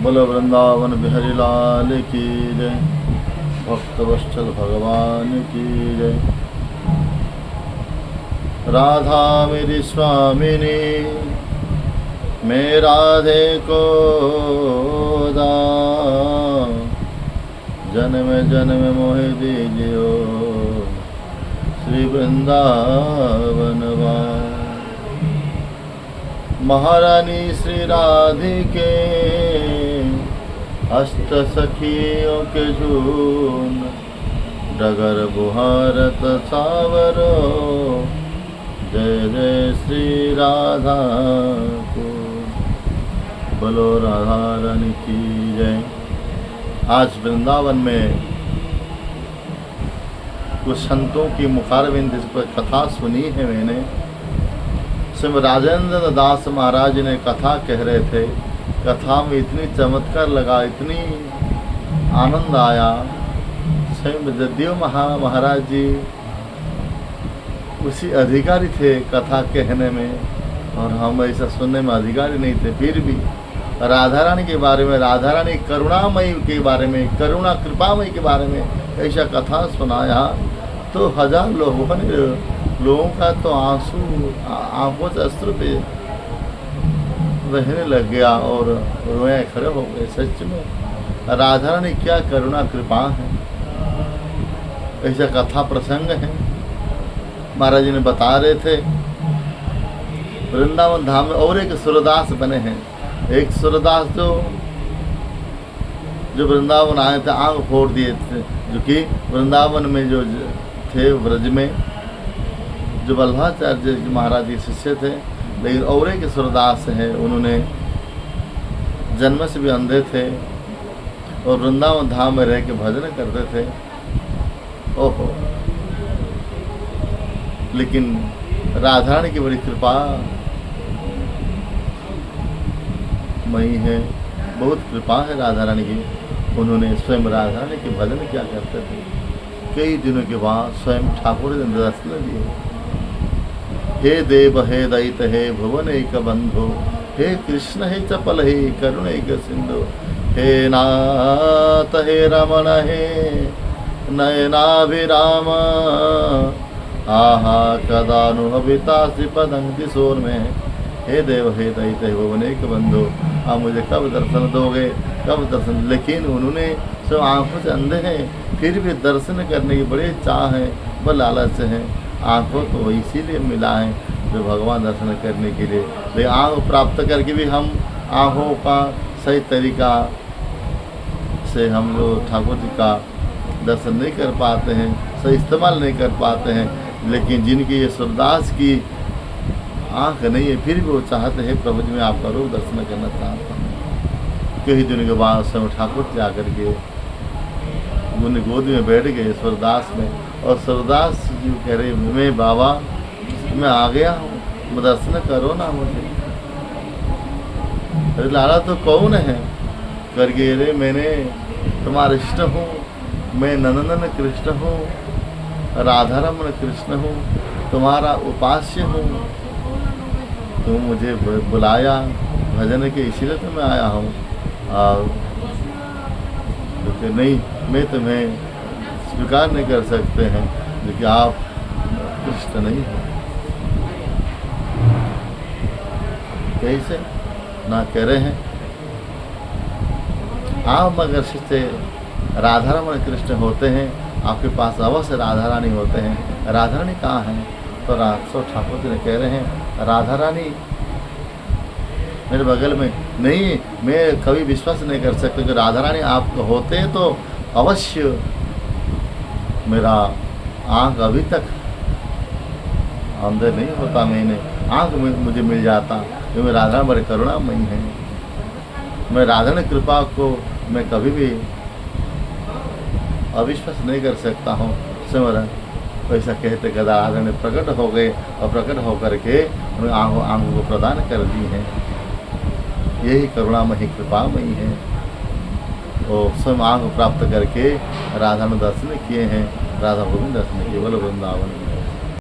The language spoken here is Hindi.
बोलो वृंदावन बिहारी लाल की जय। भक्तवत्सल भगवान की जय। राधा मेरी स्वामिनी, मैं राधे को दान, जन्म जन्म मोहि दीजियो श्री वृंदावन वास। महारानी श्री राधिके अष्ट सखियों के झूम, डगर बुहारत सावरो जय जय श्री राधा को। बोलो राधा रानी की जय। आज वृंदावन में कुछ संतों की मुखारविंद पर कथा सुनी है मैंने। श्री राजेंद्र दास महाराज ने कथा कह रहे थे, कथा में इतनी चमत्कार लगा, इतनी आनंद आया। स्वयं जदयू महाराज जी उसी अधिकारी थे कथा कहने में, और हम ऐसा सुनने में अधिकारी नहीं थे। फिर भी राधा रानी के बारे में, राधा रानी करुणामयी के बारे में, करुणा कृपामयी के बारे में ऐसा कथा सुनाया तो हजार लोगों का तो आंसू आंखों से अश्रु पे बहने लग गया और रोए खड़े हो गए। सच में राधा रानी क्या करुणा कृपा है। ऐसा कथा प्रसंग है। महाराज जी ने बता रहे थे वृंदावन धाम में और एक सूरदास बने हैं। एक सूरदास जो वृंदावन आए थे, आंख फोड़ दिए थे, जो कि वृंदावन में जो थे ब्रज में जो वल्लभाचार्य महाराज के शिष्य थे। लेकिन और एक सूरदास हैं, उन्होंने जन्म से भी अंधे थे और वृंदावन धाम में रह के भजन करते थे। ओहो, लेकिन राधा रानी की बड़ी कृपा मई है, बहुत कृपा है राधा रानी की। उन्होंने स्वयं राधा रानी के भजन क्या करते थे। कई दिनों के बाद स्वयं ठाकुर ने दर्शन दिए। हे देव हे दैत हे भुवन एक बंधु, हे कृष्ण हे चपल हे करुण एक सिंधु, हे नाथ हे रमण हे नयनाभिराम, आहा कदानुभविता श्रीपदं किशोर में। हे देव हे दैत हे भुवन एक बंधु, आप मुझे कब दर्शन दोगे, कब दर्शन। लेकिन उन्होंने सब आंखों से अंधे हैं, फिर भी दर्शन करने की बड़े चाह है, व लालच है। आंखों तो इसीलिए मिला है जो भगवान दर्शन करने के लिए। लेकिन आँख प्राप्त करके भी हम आँखों का सही तरीका से हम लोग ठाकुर जी का दर्शन नहीं कर पाते हैं, सही इस्तेमाल नहीं कर पाते हैं। लेकिन जिनकी ये सूरदास की आँख नहीं है, फिर भी वो चाहते हैं प्रभु जी मैं आपका रूप दर्शन करना चाहता हूँ। कई दिनों के बाद स्वयं ठाकुर जी आकर के उन्हें गोद में बैठ गए सूरदास में, और सूरदास जी कह रहे मैं बाबा मैं आ गया हूँ, दर्शन करो ना मुझे। अरे लाला तो कौन है करके, रे मैंने तुम्हारा इष्ट हूँ, मैं नंदन कृष्ण हूँ, राधारमण कृष्ण हूँ, तुम्हारा उपास्य हूँ। तुम मुझे बुलाया भजन के, इसीलिए तो मैं आया हूँ। और तो नहीं, मैं तुम्हें स्वीकार नहीं कर सकते हैं, क्योंकि आप कृष्ण नहीं हो। कैसे ना कह रहे हैं आप, मगर से राधारमण कृष्ण होते हैं, आपके पास अवश्य राधा रानी होते हैं। राधा रानी कहाँ हैं? तो राजसो ठाकुर जी ने कह रहे हैं राधा रानी मेरे बगल में नहीं। मैं कभी विश्वास नहीं कर सकता कि राधा रानी आप होते तो अवश्य मेरा आँख अभी तक अंदर नहीं होता, मैंने आँख मुझे मिल जाता, क्योंकि राधा बड़े करुणामयी है। मैं राधा ने कृपा को मैं कभी भी अविश्वास नहीं कर सकता हूँ। सिमरन वैसा कहते गदा राधा ने प्रकट हो गए, और प्रकट होकर के उन्हें आँखों को प्रदान कर दी हैं। यही करुणामयी कृपामयी है। और स्वयं आँख प्राप्त करके राधा ने दर्शन किए हैं, राधा गोविंद दर्शन किए। बोलो वृंदावन।